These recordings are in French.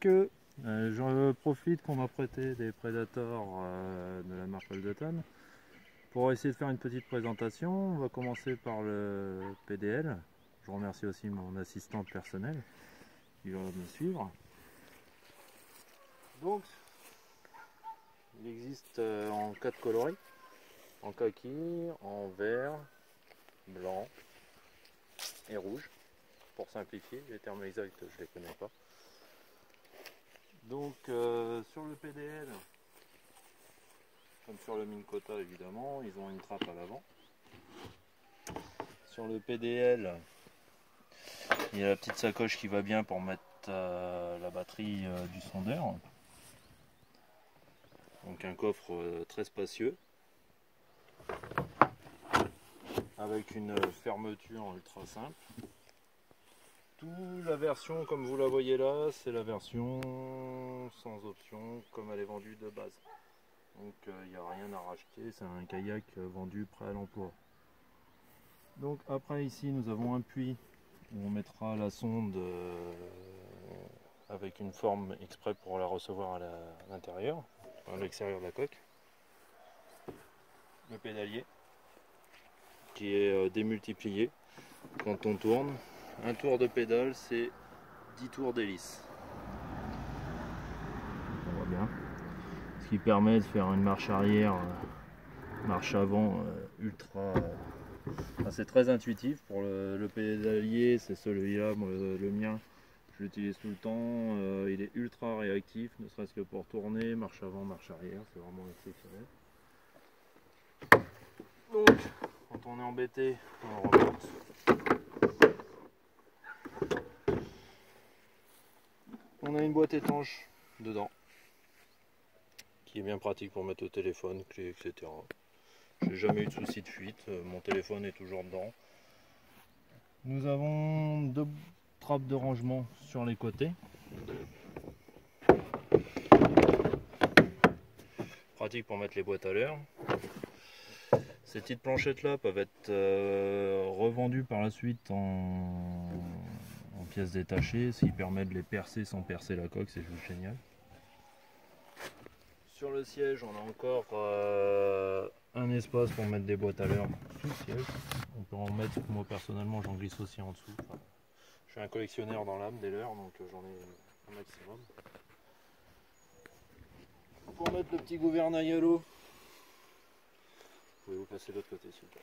que je profite qu'on m'a prêté des Predator de la marque Haldeton pour essayer de faire une petite présentation. On va commencer par le PDL. Je remercie aussi mon assistante personnelle qui va me suivre. Donc, il existe en 4 coloris, en kaki, en vert, blanc et rouge. Pour simplifier, les termes exacts je les connais pas. Donc sur le PDL, comme sur le Minn Kota évidemment, ils ont une trappe à l'avant. Sur le PDL, il y a la petite sacoche qui va bien pour mettre la batterie du sondeur. Donc un coffre très spacieux, avec une fermeture ultra simple. La version comme vous la voyez là, c'est la version sans option comme elle est vendue de base. Donc il n'y a rien à racheter, c'est un kayak vendu prêt à l'emploi. Donc après ici nous avons un puits où on mettra la sonde avec une forme exprès pour la recevoir à l'intérieur, à l'extérieur de la coque. Le pédalier qui est démultiplié quand on tourne. Un tour de pédale, c'est 10 tours d'hélice. On voit bien. Ce qui permet de faire une marche arrière, marche avant ultra. C'est très intuitif. Pour le pédalier, c'est celui-là, le mien, je l'utilise tout le temps. Il est ultra réactif, ne serait-ce que pour tourner, marche avant, marche arrière, c'est vraiment exceptionnel. Donc, quand on est embêté, on remonte. On a une boîte étanche dedans, qui est bien pratique pour mettre le téléphone, clé, etc. J'ai jamais eu de souci de fuite, mon téléphone est toujours dedans. Nous avons 2 trappes de rangement sur les côtés. Pratique pour mettre les boîtes à l'air. Ces petites planchettes là peuvent être revendues par la suite en pièces détachées, ce qui permet de les percer sans percer la coque, c'est juste génial. Sur le siège, on a encore un espace pour mettre des boîtes à leurre sous le siège. On peut en mettre, moi personnellement j'en glisse aussi en dessous. Enfin, je suis un collectionneur dans l'âme des leurres, donc j'en ai un maximum. Pour mettre le petit gouvernail à l'eau, vous pouvez vous passer de l'autre côté s'il vous plaît.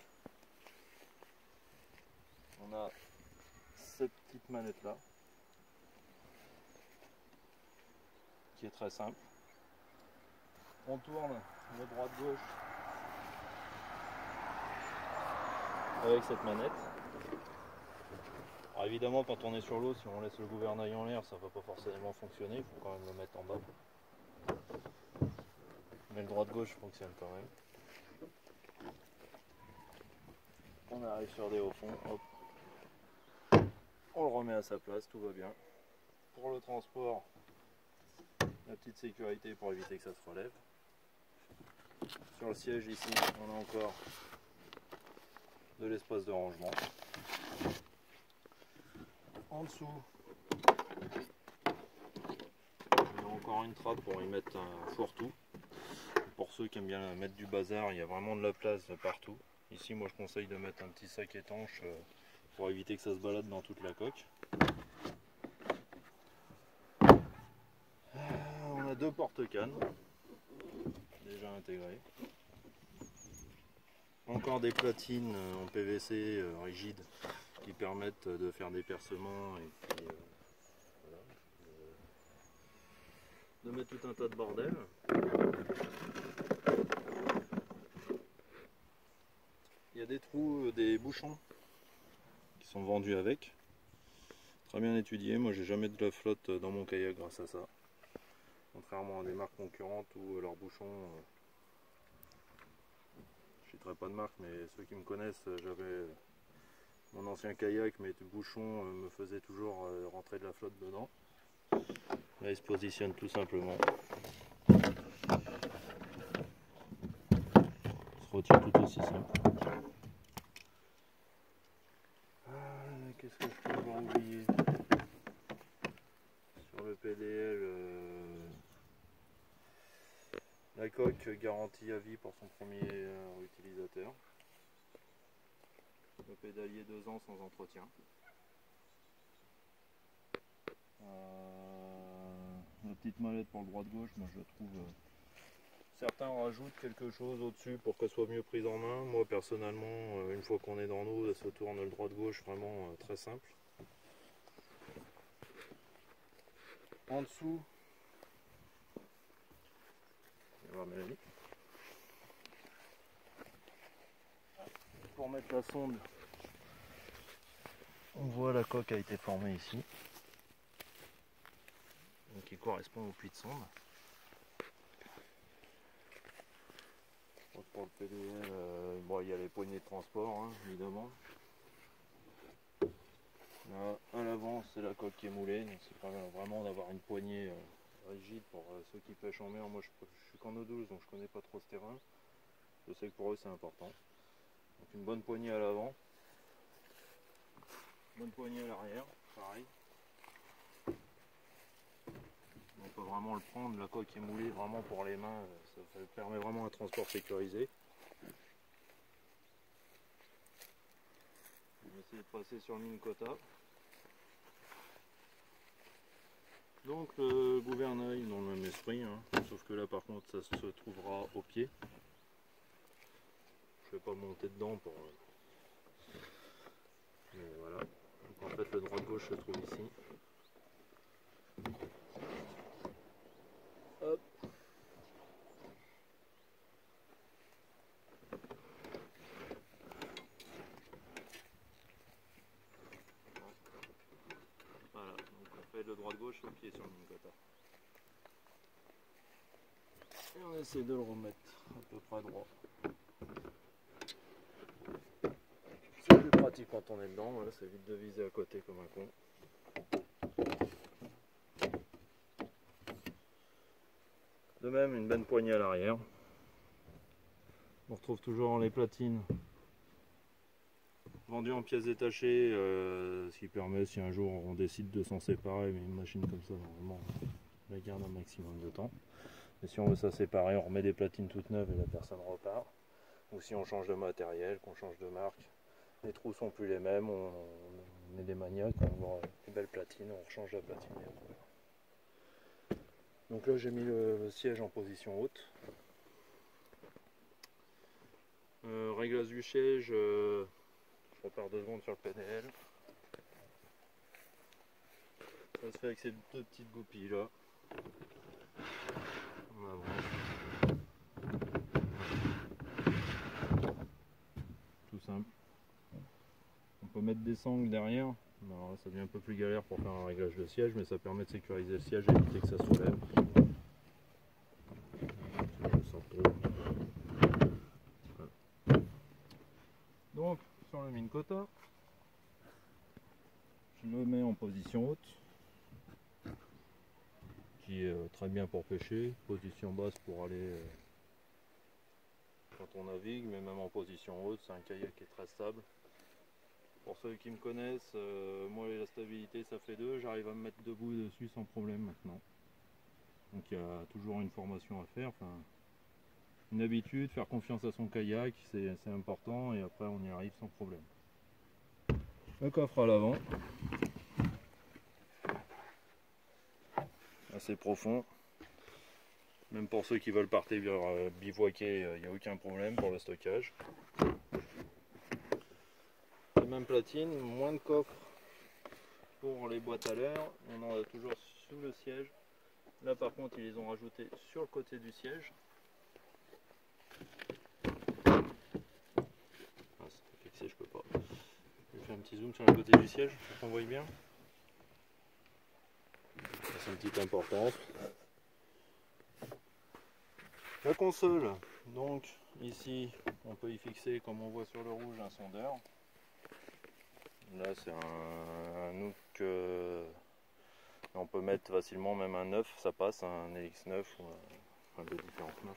On a cette petite manette là, qui est très simple. On tourne le droite-gauche avec cette manette. Alors évidemment quand on est sur l'eau, si on laisse le gouvernail en l'air, ça ne va pas forcément fonctionner, il faut quand même le mettre en bas. Mais le droite-gauche fonctionne quand même. On arrive sur des hauts fonds, hop. On le remet à sa place, tout va bien. Pour le transport, la petite sécurité pour éviter que ça se relève. Sur le siège ici, on a encore de l'espace de rangement. En dessous, on a encore une trappe pour y mettre un fourre-tout. Pour ceux qui aiment bien mettre du bazar, il y a vraiment de la place partout. Ici, moi je conseille de mettre un petit sac étanche pour éviter que ça se balade dans toute la coque. On a 2 porte-cannes déjà intégrées. Encore des platines en PVC rigides qui permettent de faire des percements et puis, voilà, de mettre tout un tas de bordel. Il y a des trous, des bouchons qui sont vendus avec. Très bien étudié, moi j'ai jamais de la flotte dans mon kayak grâce à ça. Contrairement à des marques concurrentes où leurs bouchons, je ne citerai pas de marque, mais ceux qui me connaissent, j'avais mon ancien kayak, mes bouchons me faisaient toujours rentrer de la flotte dedans. Là ils se positionnent tout simplement. Il se retire tout aussi simple. Qu'est-ce que je peux avoir oublié? Sur le PDL, coque garantie à vie pour son premier utilisateur. Le pédalier 2 ans sans entretien. La petite mallette pour le droite-gauche, moi je trouve... certains rajoutent quelque chose au-dessus pour qu'elle soit mieux prise en main. Moi personnellement, une fois qu'on est dans l'eau, elle se tourne le droite-gauche vraiment très simple. En dessous, on va voir Mélanie. Pour mettre la sonde, on voit la coque a été formée ici, donc qui correspond au puits de sonde. Donc pour le PDL, bon, il y a les poignées de transport hein, évidemment. Là, à l'avant c'est la coque qui est moulée, donc c'est pas mal vraiment d'avoir une poignée rigide pour ceux qui pêchent en mer. Moi je suis qu'en eau douce donc je connais pas trop ce terrain. Je sais que pour eux c'est important. Donc une bonne poignée à l'avant, bonne poignée à l'arrière, pareil. On peut vraiment le prendre, la coque est moulée vraiment pour les mains, ça permet vraiment un transport sécurisé. Je vais essayer de passer sur le mine quota. Donc le gouvernail dans le même esprit, hein, sauf que là par contre ça se trouvera au pied. Je ne vais pas monter dedans pour... Mais voilà. Donc en fait le droit-gauche se trouve ici. Hop. Voilà, donc on fait le droit-gauche au pied sur le mine quota. Et on essaie de le remettre à peu près droit. C'est plus pratique quand on est dedans, voilà, ça évite de viser à côté comme un con. De même, une bonne poignée à l'arrière. On retrouve toujours les platines vendues en pièces détachées, ce qui permet, si un jour on décide de s'en séparer, mais une machine comme ça, normalement, on la garde un maximum de temps. Et si on veut ça séparer, on remet des platines toutes neuves et la personne repart. Ou si on change de matériel, qu'on change de marque, les trous sont plus les mêmes, on est des maniaques, on voit des belles platines, on rechange la platine. Donc là j'ai mis le siège en position haute. Réglage du siège, je repars 2 secondes sur le PDL. Ça se fait avec ces 2 petites goupilles là. On avance. Tout simple. On peut mettre des sangles derrière. Alors là, ça devient un peu plus galère pour faire un réglage de siège, mais ça permet de sécuriser le siège et éviter que ça soulève. Donc sur le mine quota, je le mets en position haute, qui est très bien pour pêcher, position basse pour aller quand on navigue, mais même en position haute, c'est un kayak qui est très stable. Pour ceux qui me connaissent, moi la stabilité ça fait 2, j'arrive à me mettre debout dessus sans problème maintenant. Donc il y a toujours une formation à faire, enfin, une habitude, faire confiance à son kayak, c'est important et après on y arrive sans problème. Le coffre à l'avant, assez profond, même pour ceux qui veulent partir bivouaquer, il n'y a aucun problème pour le stockage. Les mêmes platines, moins de coffres pour les boîtes à l'air, on en a toujours sous le siège. Là par contre ils les ont rajouté sur le côté du siège. Ah, c'est fixé, je peux pas. Je vais faire un petit zoom sur le côté du siège pour qu'on voit bien. C'est une petite importance. La console, donc ici on peut y fixer, comme on voit sur le rouge, un sondeur. Là c'est un hook, on peut mettre facilement même un 9, ça passe, un LX9 ou un de différents 9.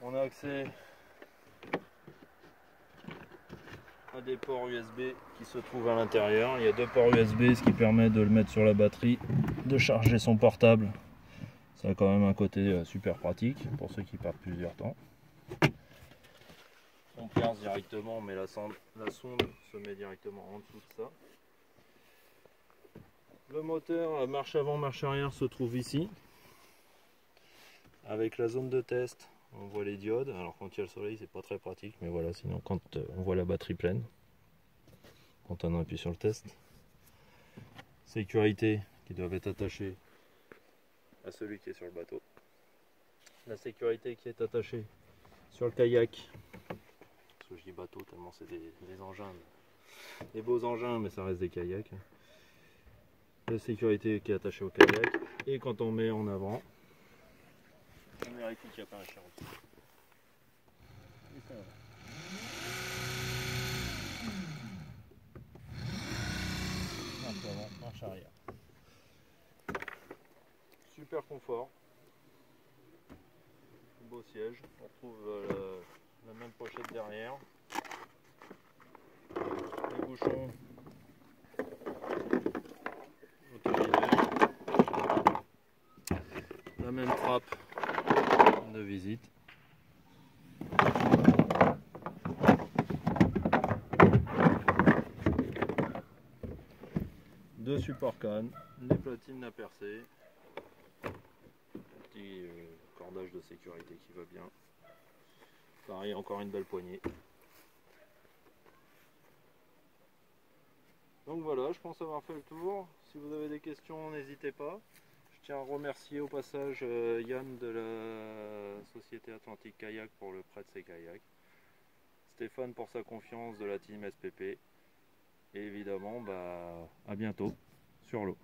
On a accès à des ports USB qui se trouvent à l'intérieur. Il y a 2 ports USB, ce qui permet de le mettre sur la batterie, de charger son portable Ça a quand même un côté super pratique pour ceux qui partent plusieurs temps. On pierce directement, mais la sonde se met directement en dessous de ça. Le moteur marche avant, marche arrière se trouve ici. Avec la zone de test, on voit les diodes. Alors quand il y a le soleil, c'est pas très pratique, mais voilà, sinon quand on voit la batterie pleine, quand on appuie sur le test. Sécurité qui doivent être attachées à celui qui est sur le bateau. La sécurité qui est attachée sur le kayak. Parce que je dis bateau tellement c'est des engins, des beaux engins, mais ça reste des kayaks. La sécurité qui est attachée au kayak. Et quand on met en avant, on vérifie qu'il n'y a pas un chien en dessous. Et ça va. Marche avant, marche arrière. Super confort. Beau siège. On retrouve la même pochette derrière. Les bouchons autorisés. La même trappe de visite. Deux supports cannes, les platines à percer, petit cordage de sécurité qui va bien. Pareil, encore une belle poignée. Donc voilà, je pense avoir fait le tour. Si vous avez des questions, n'hésitez pas. Je tiens à remercier au passage Yann de la Société Atlantique Kayak pour le prêt de ses kayaks. Stéphane pour sa confiance de la team SPP. Et évidemment, à bientôt sur l'eau.